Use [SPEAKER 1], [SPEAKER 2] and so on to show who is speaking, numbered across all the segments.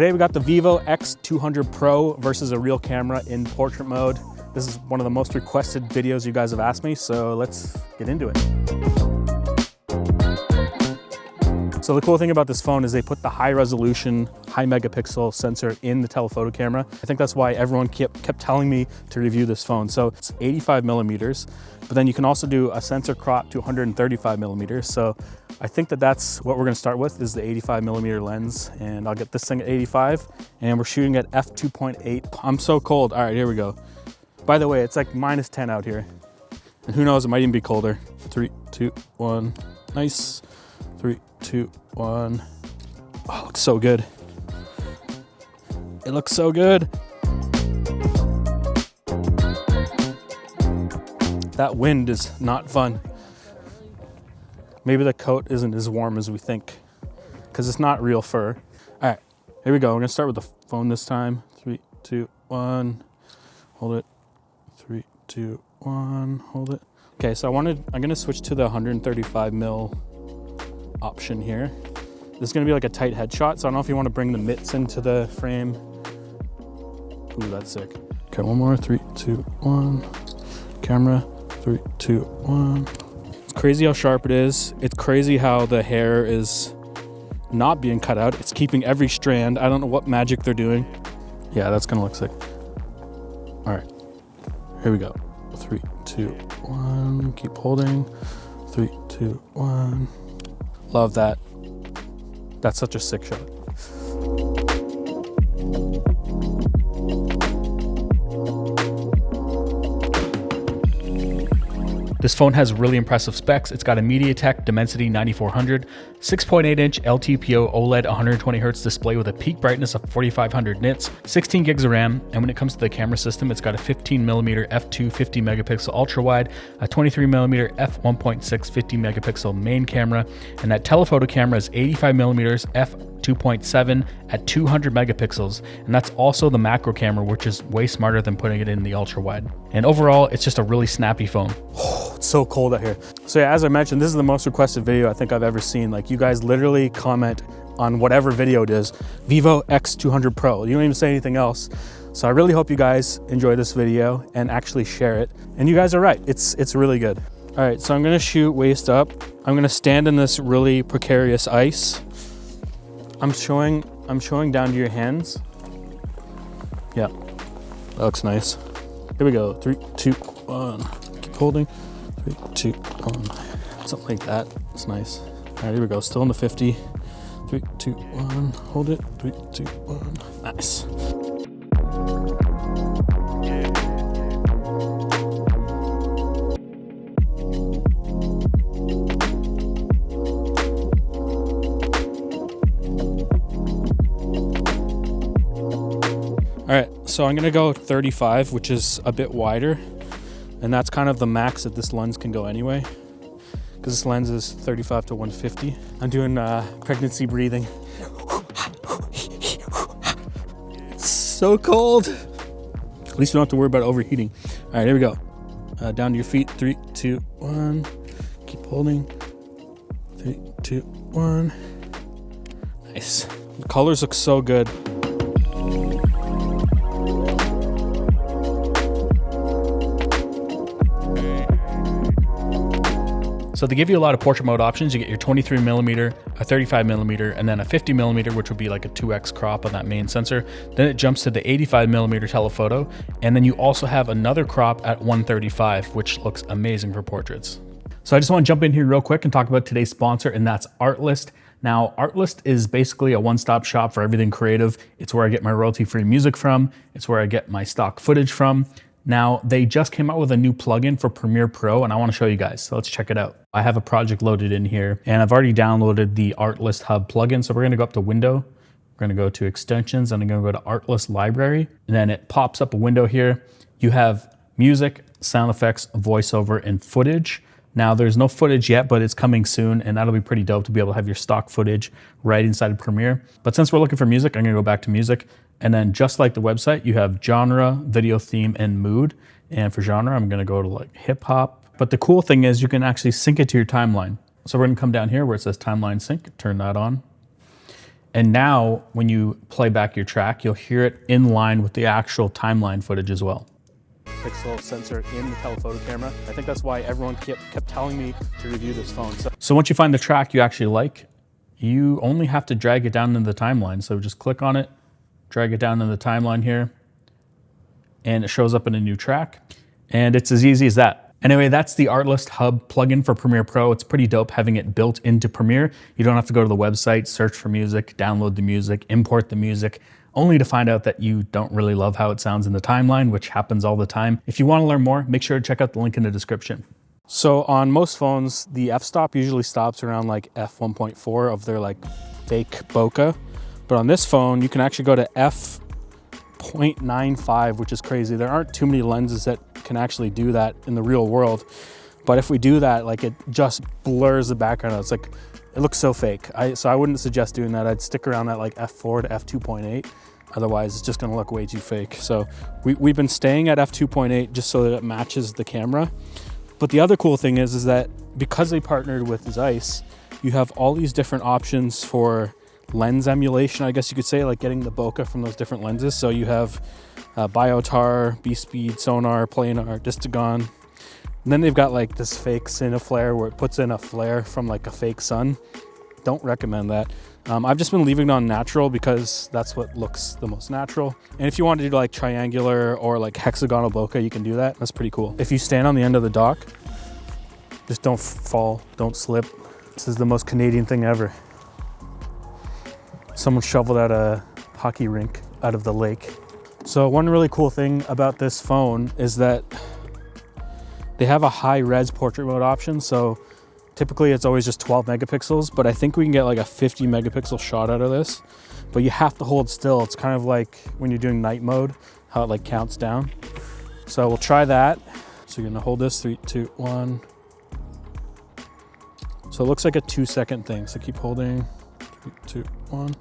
[SPEAKER 1] Today we got the Vivo X200 Pro versus a real camera in portrait mode. This is one of the most requested videos you guys have asked me, so let's get into it. So the cool thing about this phone is they put the high resolution, high megapixel sensor in the telephoto camera. I think that's why everyone kept telling me to review this phone. So it's 85 millimeters, but then you can also do a sensor crop to 135 millimeters. So I think that's what we're gonna start with, is the 85 millimeter lens, and I'll get this thing at 85, and we're shooting at f2.8. I'm so cold. All right, here we go. By the way, it's like -10 out here, and who knows, it might even be colder. 3, 2, 1, nice. 3, 2, 1. Oh, it looks so good. It looks so good. That wind is not fun. Maybe the coat isn't as warm as we think, because it's not real fur. All right, here we go. We're gonna start with the phone this time. 3, 2, 1. Hold it. 3, 2, 1. Hold it. Okay, so I'm gonna switch to the 135 mil option here. This is gonna be like a tight headshot, so I don't know if you want to bring the mitts into the frame. Ooh, that's sick. Okay, one more. 3, 2, 1. Camera. 3, 2, 1. It's crazy how sharp it is. It's crazy how the hair is not being cut out. It's keeping every strand. I don't know what magic they're doing. Yeah, that's gonna look sick. All right, here we go. 3, 2, 1. Keep holding. 3, 2, 1. Love that. That's such a sick shot. This phone has really impressive specs. It's got a MediaTek Dimensity 9400, 6.8-inch LTPO OLED 120Hz display with a peak brightness of 4500 nits, 16 gigs of RAM, and when it comes to the camera system, it's got a 15mm f2 50 megapixel ultra wide, a 23mm f1.6 50 megapixel main camera, and that telephoto camera is 85mm f2.7 at 200 megapixels, and that's also the macro camera, which is way smarter than putting it in the ultra wide. And overall, it's just a really snappy phone. It's so cold out here. So yeah, as I mentioned, this is the most requested video I think I've ever seen. Like, you guys literally comment on whatever video it is, Vivo X200 Pro. You don't even say anything else. So I really hope you guys enjoy this video and actually share it. And you guys are right, it's really good. All right, so I'm gonna shoot waist up. I'm gonna stand in this really precarious ice. I'm showing down to your hands. Yeah, that looks nice. Here we go, 3, 2, 1. Keep holding. 3, 2, 1. Something like that. It's nice. All right, here we go. Still in the 50. 3, 2, 1. Hold it. 3, 2, 1. Nice. All right, so I'm gonna go 35, which is a bit wider. And that's kind of the max that this lens can go anyway, because this lens is 35 to 150. I'm doing pregnancy breathing. It's so cold. At least we don't have to worry about overheating. All right, here we go. Down to your feet. 3, 2, 1. Keep holding. 3, 2, 1. Nice. The colors look so good. So they give you a lot of portrait mode options. You get your 23mm, a 35mm, and then a 50mm, which would be like a 2x crop on that main sensor. Then it jumps to the 85mm telephoto. And then you also have another crop at 135, which looks amazing for portraits. So I just want to jump in here real quick and talk about today's sponsor, and that's Artlist. Now, Artlist is basically a one-stop shop for everything creative. It's where I get my royalty-free music from. It's where I get my stock footage from. Now, they just came out with a new plugin for Premiere Pro, and I want to show you guys, so let's check it out. I have a project loaded in here, and I've already downloaded the Artlist Hub plugin, so we're going to go up to Window, we're going to go to Extensions, and I'm going to go to Artlist Library, and then it pops up a window here. You have music, sound effects, voiceover, and footage. Now, there's no footage yet, but it's coming soon, and that'll be pretty dope to be able to have your stock footage right inside of Premiere. But since we're looking for music, I'm going to go back to music. And then just like the website, you have genre, video theme, and mood. And for genre, I'm gonna go to like hip hop. But the cool thing is you can actually sync it to your timeline. So we're gonna come down here where it says timeline sync, turn that on. And now when you play back your track, you'll hear it in line with the actual timeline footage as well. Pixel sensor in the telephoto camera. I think that's why everyone kept telling me to review this phone. So once you find the track you actually like, you only have to drag it down into the timeline. So just click on it, drag it down into the timeline here, and it shows up in a new track. And it's as easy as that. Anyway, that's the Artlist Hub plugin for Premiere Pro. It's pretty dope having it built into Premiere. You don't have to go to the website, search for music, download the music, import the music, only to find out that you don't really love how it sounds in the timeline, which happens all the time. If you want to learn more, make sure to check out the link in the description. So on most phones, the f-stop usually stops around like f1.4 of their like fake bokeh. But on this phone, you can actually go to f.95, which is crazy. There aren't too many lenses that can actually do that in the real world. But if we do that, like it just blurs the background. It's like, it looks so fake. So I wouldn't suggest doing that. I'd stick around at like f4 to f2.8. Otherwise, it's just gonna look way too fake. So we've been staying at f2.8 just so that it matches the camera. But the other cool thing is that because they partnered with Zeiss, you have all these different options for lens emulation, I guess you could say, like getting the bokeh from those different lenses. So you have biotar, B-speed, sonar, planar, distagon. And then they've got like this fake cineflare where it puts in a flare from like a fake sun. Don't recommend that. I've just been leaving it on natural because that's what looks the most natural. And if you want to do like triangular or like hexagonal bokeh, you can do that. That's pretty cool. If you stand on the end of the dock, just don't fall, don't slip. This is the most Canadian thing ever. Someone shoveled out a hockey rink out of the lake. So one really cool thing about this phone is that they have a high res portrait mode option. So typically it's always just 12 megapixels, but I think we can get like a 50 megapixel shot out of this, but you have to hold still. It's kind of like when you're doing night mode, how it like counts down. So we'll try that. So you're gonna hold this, 3, 2, 1. So it looks like a 2-second thing. So keep holding, 3, 2, 1.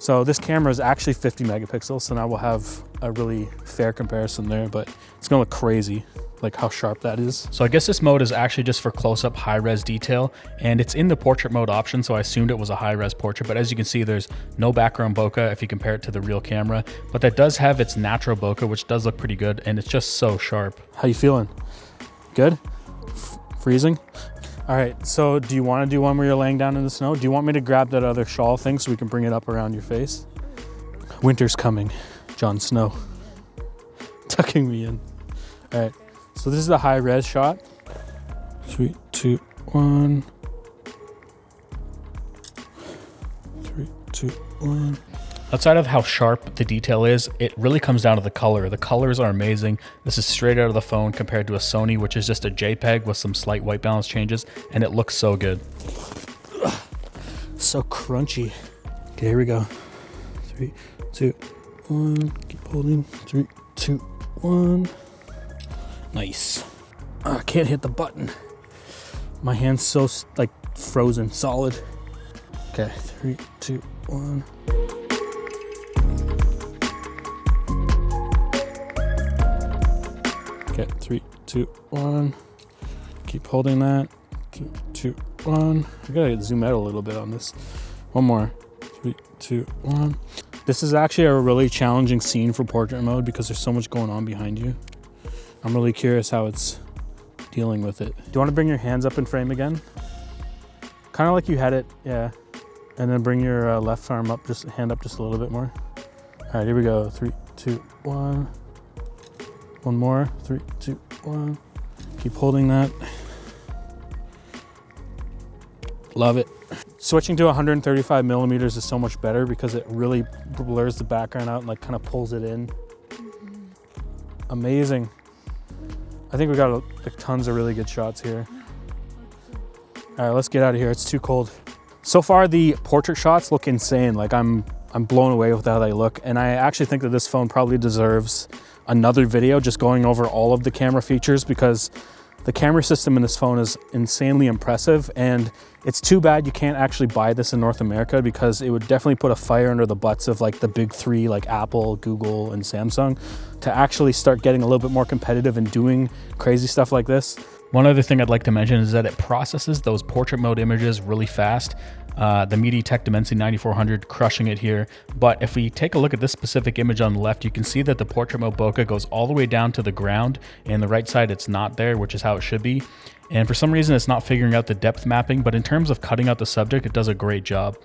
[SPEAKER 1] So this camera is actually 50 megapixels. So now we'll have a really fair comparison there, but it's gonna look crazy, like how sharp that is. So I guess this mode is actually just for close-up high-res detail, and it's in the portrait mode option, so I assumed it was a high-res portrait, but as you can see, there's no background bokeh if you compare it to the real camera, but that does have its natural bokeh, which does look pretty good, and it's just so sharp. How you feeling? Good? Freezing? All right, so do you want to do one where you're laying down in the snow? Do you want me to grab that other shawl thing so we can bring it up around your face? Winter's coming, Jon Snow. Tucking me in. All right. So this is the high res shot. 3, 2, 1. 3, 2, 1. Outside of how sharp the detail is, it really comes down to the color. The colors are amazing. This is straight out of the phone compared to a Sony, which is just a JPEG with some slight white balance changes, and it looks so good. Ugh, so crunchy. Okay, here we go. 3, 2, 1. Keep holding. 3, 2, 1. Nice. I can't hit the button. My hand's so like frozen solid. Okay, 3, 2, 1. Okay, 3, 2, 1. Keep holding that. 3, 2, 1. I gotta zoom out a little bit on this. One more. 3, 2, 1. This is actually a really challenging scene for portrait mode because there's so much going on behind you. I'm really curious how it's dealing with it. Do you want to bring your hands up in frame again? Kind of like you had it, yeah. And then bring your left arm up, just hand up just a little bit more. All right, here we go. 3, 2, 1. One more. 3, 2, 1. Keep holding that. Love it. Switching to 135 millimeters is so much better because it really blurs the background out and like kind of pulls it in. Amazing. I think we got like tons of really good shots here. All right, let's get out of here. It's too cold. So far, the portrait shots look insane. Like I'm blown away with how they look. And I actually think that this phone probably deserves another video just going over all of the camera features because the camera system in this phone is insanely impressive, and it's too bad you can't actually buy this in North America because it would definitely put a fire under the butts of like the big three like Apple, Google, and Samsung to actually start getting a little bit more competitive and doing crazy stuff like this. One other thing I'd like to mention is that it processes those portrait mode images really fast. The MediaTek Dimensity 9400 crushing it here. But if we take a look at this specific image on the left, you can see that the portrait mode bokeh goes all the way down to the ground, and the right side it's not there, which is how it should be. And for some reason it's not figuring out the depth mapping, but in terms of cutting out the subject, it does a great job.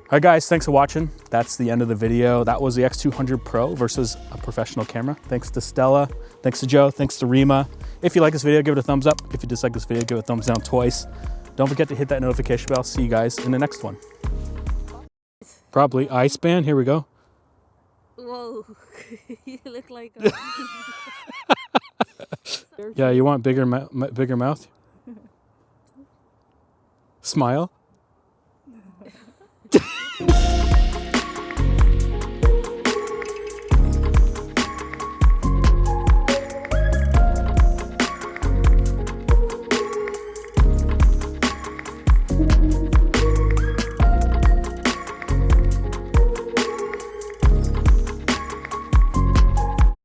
[SPEAKER 1] All right guys, thanks for watching. That's the end of the video. That was the X200 Pro versus a professional camera. Thanks to Stella, thanks to Joe, thanks to Rima. If you like this video, give it a thumbs up. If you dislike this video, give it a thumbs down twice. Don't forget to hit that notification bell. See you guys in the next one. Probably eye span. Here we go.
[SPEAKER 2] Whoa, you look like
[SPEAKER 1] Yeah, you want bigger mouth? Smile.